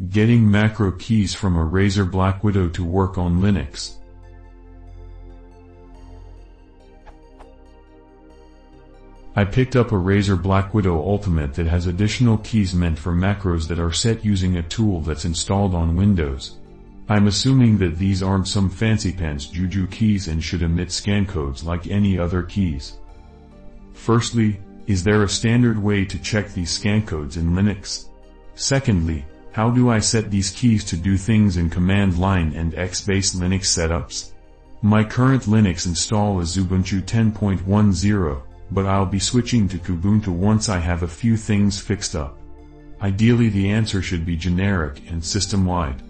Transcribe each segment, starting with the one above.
Getting macro keys from a Razer BlackWidow to work on Linux. I picked up a Razer BlackWidow Ultimate that has additional keys meant for macros that are set using a tool that's installed on Windows. I'm assuming that these aren't some fancy pants juju keys and should emit scan codes like any other keys. Firstly, is there a standard way to check these scan codes in Linux? Secondly, how do I set these keys to do things in command line and X-based Linux setups? My current Linux install is Ubuntu 10.10, but I'll be switching to Ubuntu once I have a few things fixed up. Ideally the answer should be generic and system-wide.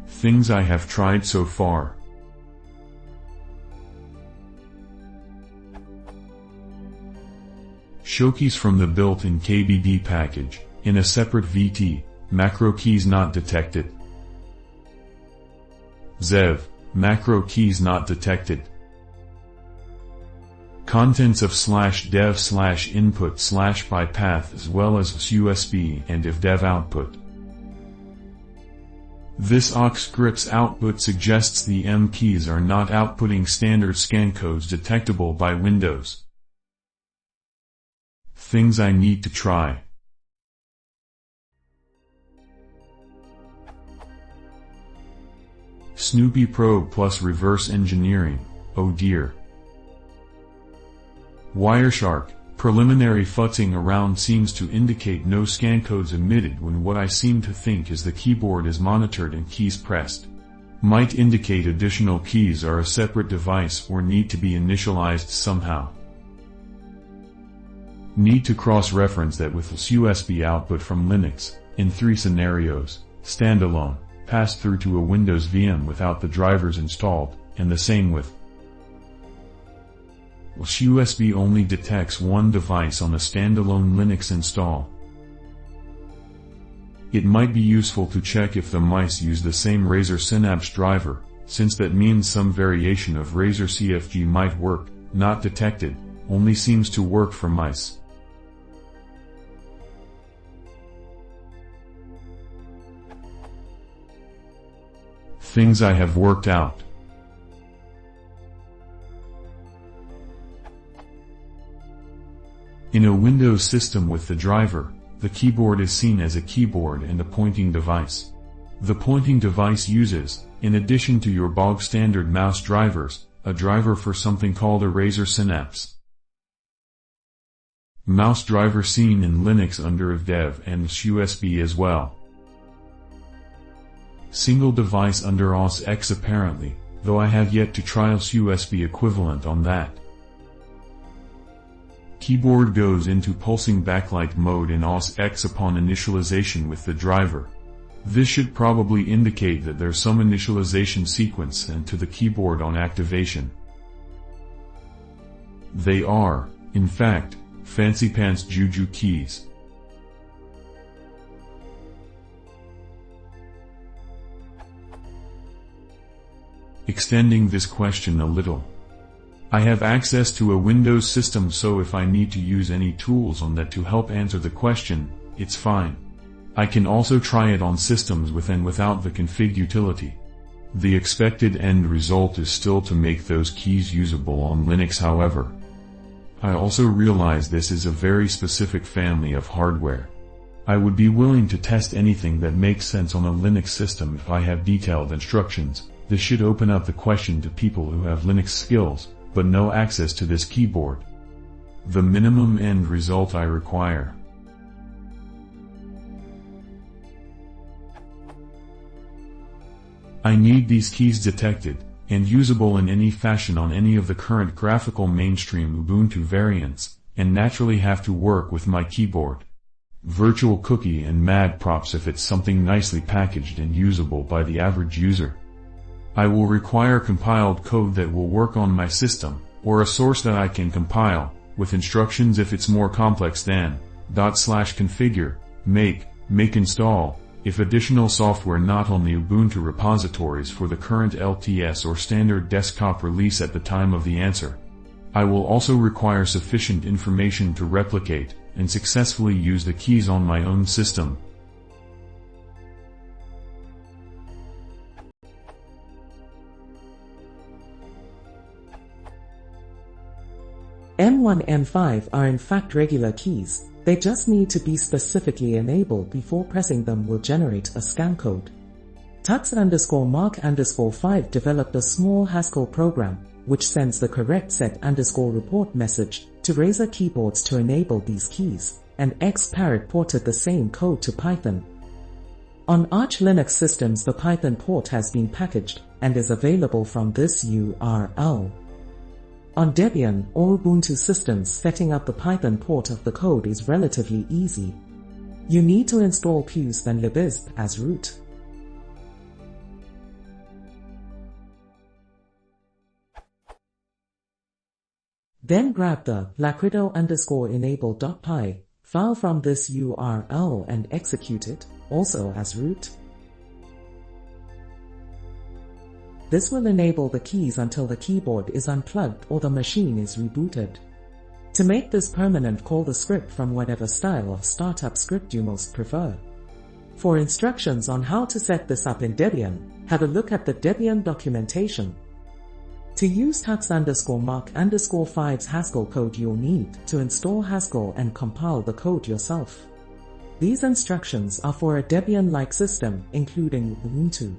Things I have tried so far. Show keys from the built-in KBD package, in a separate VT, macro keys not detected. Zev, macro keys not detected. Contents of /dev/input/by path as well as USB and if dev output. This aux script's output suggests the M keys are not outputting standard scan codes detectable by Windows. Things I need to try. Snoopy probe plus reverse engineering, oh dear. Wireshark, preliminary futzing around seems to indicate no scan codes emitted when what I seem to think is the keyboard is monitored and keys pressed. Might indicate additional keys are a separate device or need to be initialized somehow. Need to cross-reference that with USB output from Linux, in 3 scenarios, standalone, passed through to a Windows VM without the drivers installed, and the same with USB only detects one device on a standalone Linux install. It might be useful to check if the mice use the same Razer Synapse driver, since that means some variation of Razer CFG might work, not detected, only seems to work for mice. Things I have worked out. In a Windows system with the driver, the keyboard is seen as a keyboard and a pointing device. The pointing device uses, in addition to your bog standard mouse drivers, a driver for something called a Razer Synapse. Mouse driver seen in Linux under dev and USB as well. Single device under OS X apparently, though I have yet to try USB equivalent on that. Keyboard goes into pulsing backlight mode in OS X upon initialization with the driver. This should probably indicate that there's some initialization sequence sent to the keyboard on activation. They are, in fact, fancy pants juju keys. Extending this question a little. I have access to a Windows system, so if I need to use any tools on that to help answer the question, it's fine. I can also try it on systems with and without the config utility. The expected end result is still to make those keys usable on Linux however. I also realize this is a very specific family of hardware. I would be willing to test anything that makes sense on a Linux system if I have detailed instructions. This should open up the question to people who have Linux skills, but no access to this keyboard. The minimum end result I require. I need these keys detected, and usable in any fashion on any of the current graphical mainstream Ubuntu variants, and naturally have to work with my keyboard. Virtual cookie and mad props if it's something nicely packaged and usable by the average user. I will require compiled code that will work on my system, or a source that I can compile, with instructions if it's more complex than /configure, make install, if additional software not on the Ubuntu repositories for the current LTS or standard desktop release at the time of the answer. I will also require sufficient information to replicate and successfully use the keys on my own system. M1 and M5 are in fact regular keys, they just need to be specifically enabled before pressing them will generate a scan code. Tux_mark_5 developed a small Haskell program, which sends the correct set_report message to Razer keyboards to enable these keys, and Xparrot ported the same code to Python. On Arch Linux systems the Python port has been packaged, and is available from this URL. On Debian or Ubuntu systems setting up the Python port of the code is relatively easy. You need to install Puse then libisp as root. Then grab the BlackWidow_enable.py file from this URL and execute it, also as root. This will enable the keys until the keyboard is unplugged or the machine is rebooted. To make this permanent, call the script from whatever style of startup script you most prefer. For instructions on how to set this up in Debian, have a look at the Debian documentation. To use Tux_mark_5's Haskell code you'll need to install Haskell and compile the code yourself. These instructions are for a Debian-like system, including Ubuntu.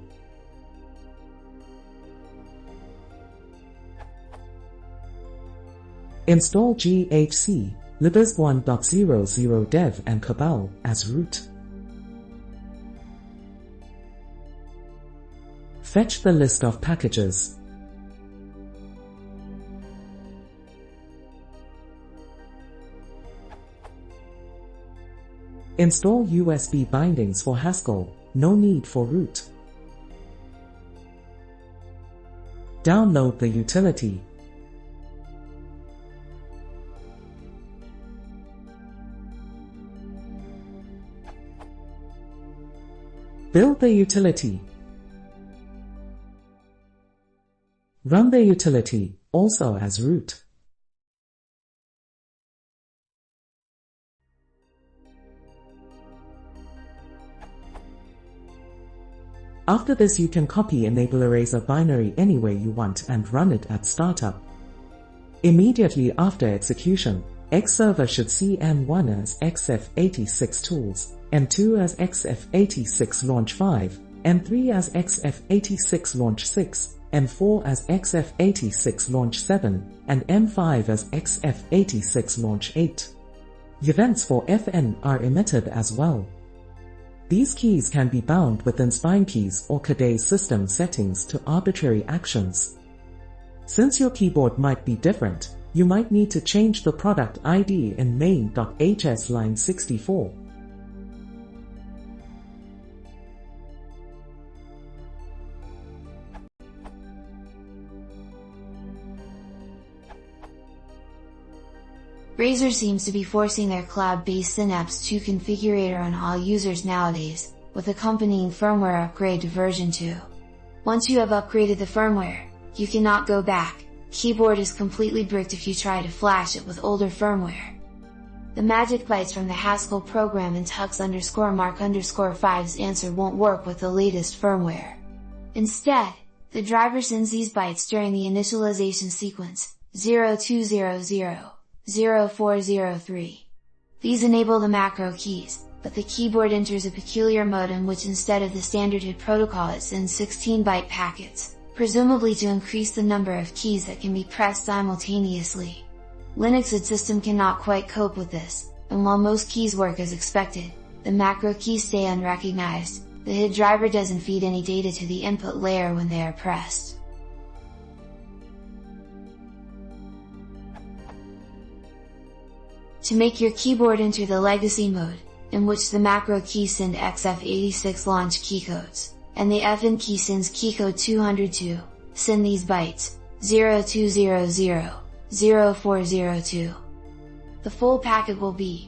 Install GHC, libisp 1.00 dev and cabal as root. Fetch the list of packages. Install USB bindings for Haskell, no need for root. Download the utility. Build the utility. Run the utility, also as root. After this you can copy enable Razer binary anywhere you want and run it at startup. Immediately after execution, X server should see M1 as XF86 tools, M2 as XF86 launch 5, M3 as XF86 launch 6, M4 as XF86 launch 7, and M5 as XF86 launch 8. Events for FN are emitted as well. These keys can be bound within spine keys or KDE system settings to arbitrary actions. Since your keyboard might be different, you might need to change the product ID in main.hs line 64. Razer seems to be forcing their cloud-based Synapse 2 configurator on all users nowadays, with accompanying firmware upgrade to version 2. Once you have upgraded the firmware, you cannot go back. Keyboard is completely bricked if you try to flash it with older firmware. The magic bytes from the Haskell program in Tux_mark_5's answer won't work with the latest firmware. Instead, the driver sends these bytes during the initialization sequence, 0200. 0403. These enable the macro keys, but the keyboard enters a peculiar mode in which instead of the standard HID protocol it sends 16-byte packets, presumably to increase the number of keys that can be pressed simultaneously. Linux's system cannot quite cope with this, and while most keys work as expected, the macro keys stay unrecognized. The HID driver doesn't feed any data to the input layer when they are pressed. To make your keyboard enter the legacy mode, in which the macro keys send XF86 launch keycodes, and the FN key sends keycode 202, send these bytes, 0200, 0402. The full packet will be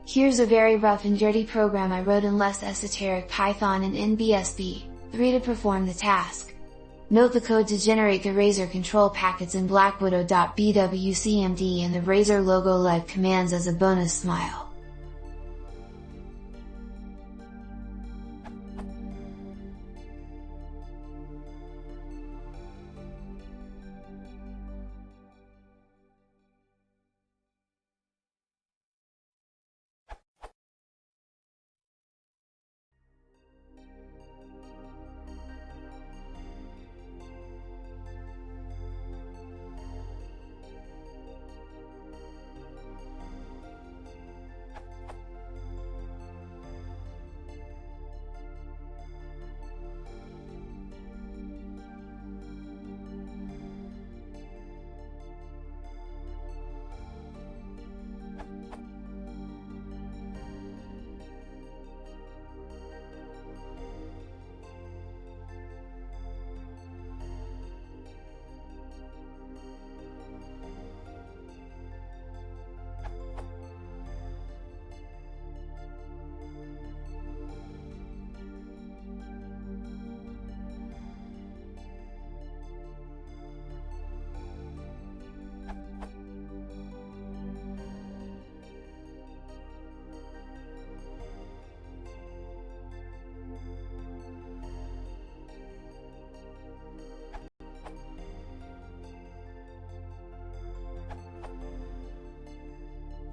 Here's a very rough and dirty program I wrote in less esoteric Python and NBSB 3 to perform the task. Note the code to generate the Razer control packets in blackwidow.bwcmd and the Razer logo-led commands as a bonus smile.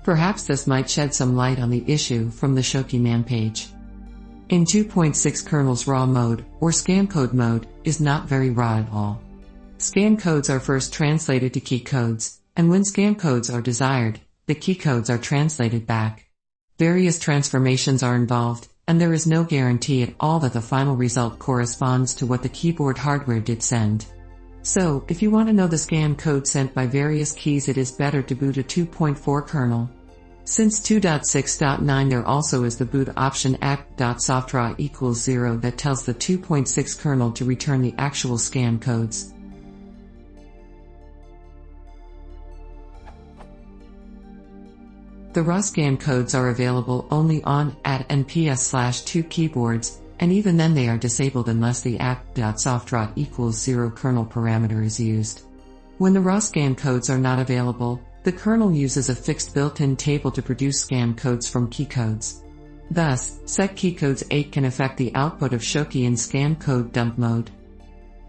Perhaps this might shed some light on the issue from the Shoki man page. In 2.6 kernel's raw mode, or scan code mode, is not very raw at all. Scan codes are first translated to key codes, and when scan codes are desired, the key codes are translated back. Various transformations are involved, and there is no guarantee at all that the final result corresponds to what the keyboard hardware did send. So, if you want to know the scan code sent by various keys, it is better to boot a 2.4 kernel. Since 2.6.9 there also is the boot option act.softdraw equals 0 that tells the 2.6 kernel to return the actual scan codes. The raw scan codes are available only on AT and PS/2 keyboards, and even then they are disabled unless the act.softdraw equals 0 kernel parameter is used. When the raw scan codes are not available, the kernel uses a fixed built-in table to produce scan codes from key codes. Thus, set keycodes 8 can affect the output of Shoki in scan code dump mode.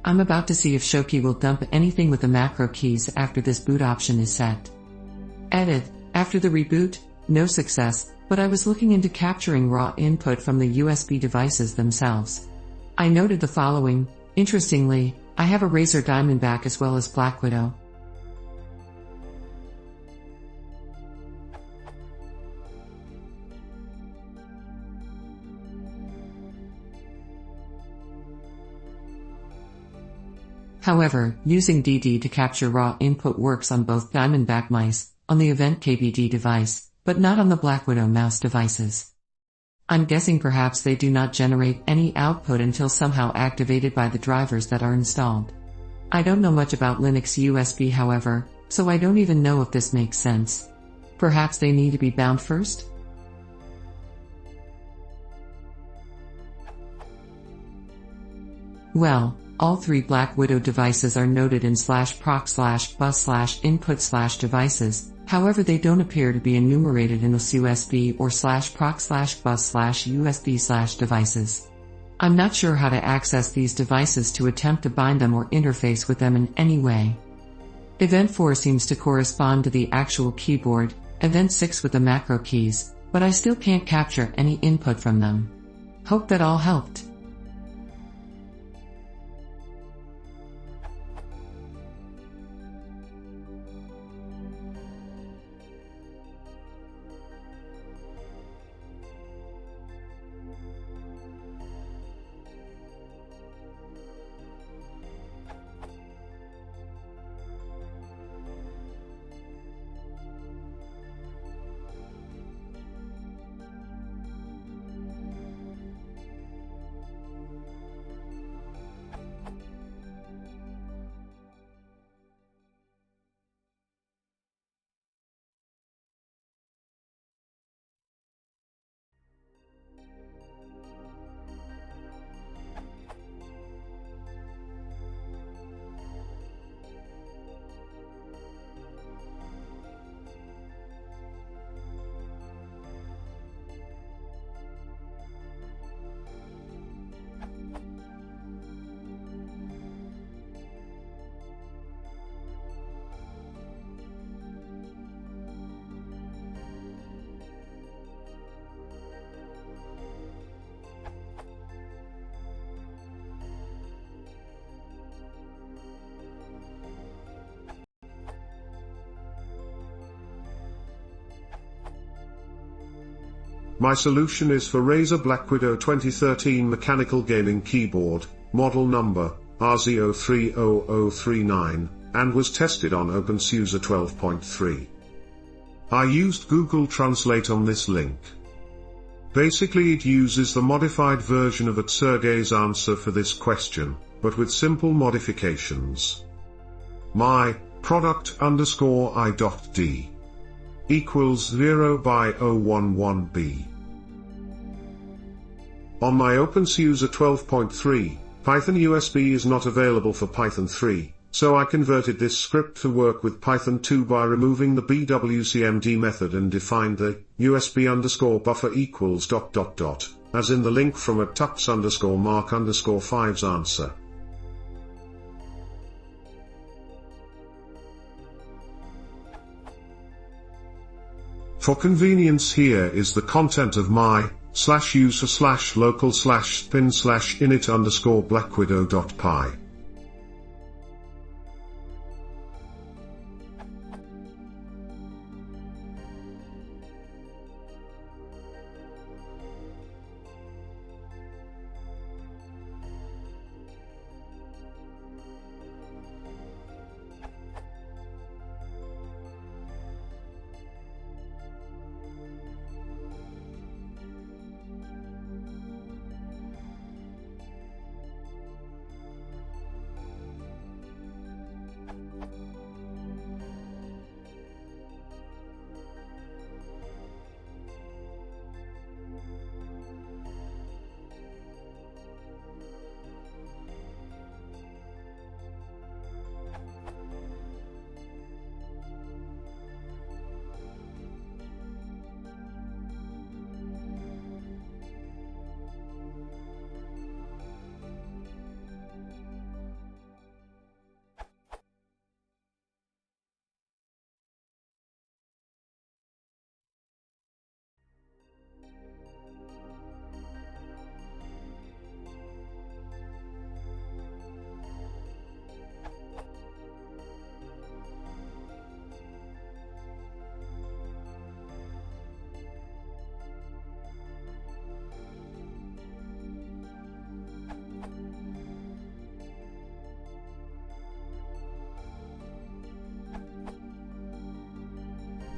I'm about to see if Shoki will dump anything with the macro keys after this boot option is set. Edit. After the reboot, no success, but I was looking into capturing raw input from the USB devices themselves. I noted the following: interestingly, I have a Razer Diamondback as well as BlackWidow. However, using DD to capture raw input works on both Diamondback mice, on the Event KBD device, but not on the BlackWidow mouse devices. I'm guessing perhaps they do not generate any output until somehow activated by the drivers that are installed. I don't know much about Linux USB however, so I don't even know if this makes sense. Perhaps they need to be bound first? Well, all three BlackWidow devices are noted in /proc/bus/input/devices, however they don't appear to be enumerated in the USB or /proc/bus/USB/devices. I'm not sure how to access these devices to attempt to bind them or interface with them in any way. Event 4 seems to correspond to the actual keyboard, Event 6 with the macro keys, but I still can't capture any input from them. Hope that all helped. My solution is for Razer BlackWidow 2013 mechanical gaming keyboard, model number RZ030039, and was tested on OpenSUSE 12.3. I used Google Translate on this link. Basically it uses the modified version of Sergey's answer for this question, but with simple modifications. My product_i.d equals 0/011b. On my OpenSUSE 12.3, Python USB is not available for Python 3, so I converted this script to work with Python 2 by removing the bwcmd method and defined the USB_buffer equals ... as in the link from @tux_mark_5's answer. For convenience, here is the content of my /user/local/spin/init_blackwidow.py.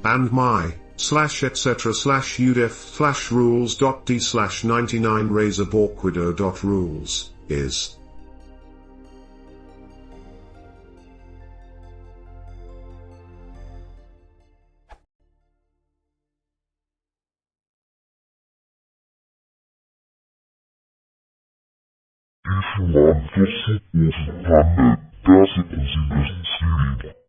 And my /etc/udef/rules.d/99 razerkeyboard.rules is Die Verantwortung auf Panne, das ist in diesem Stream.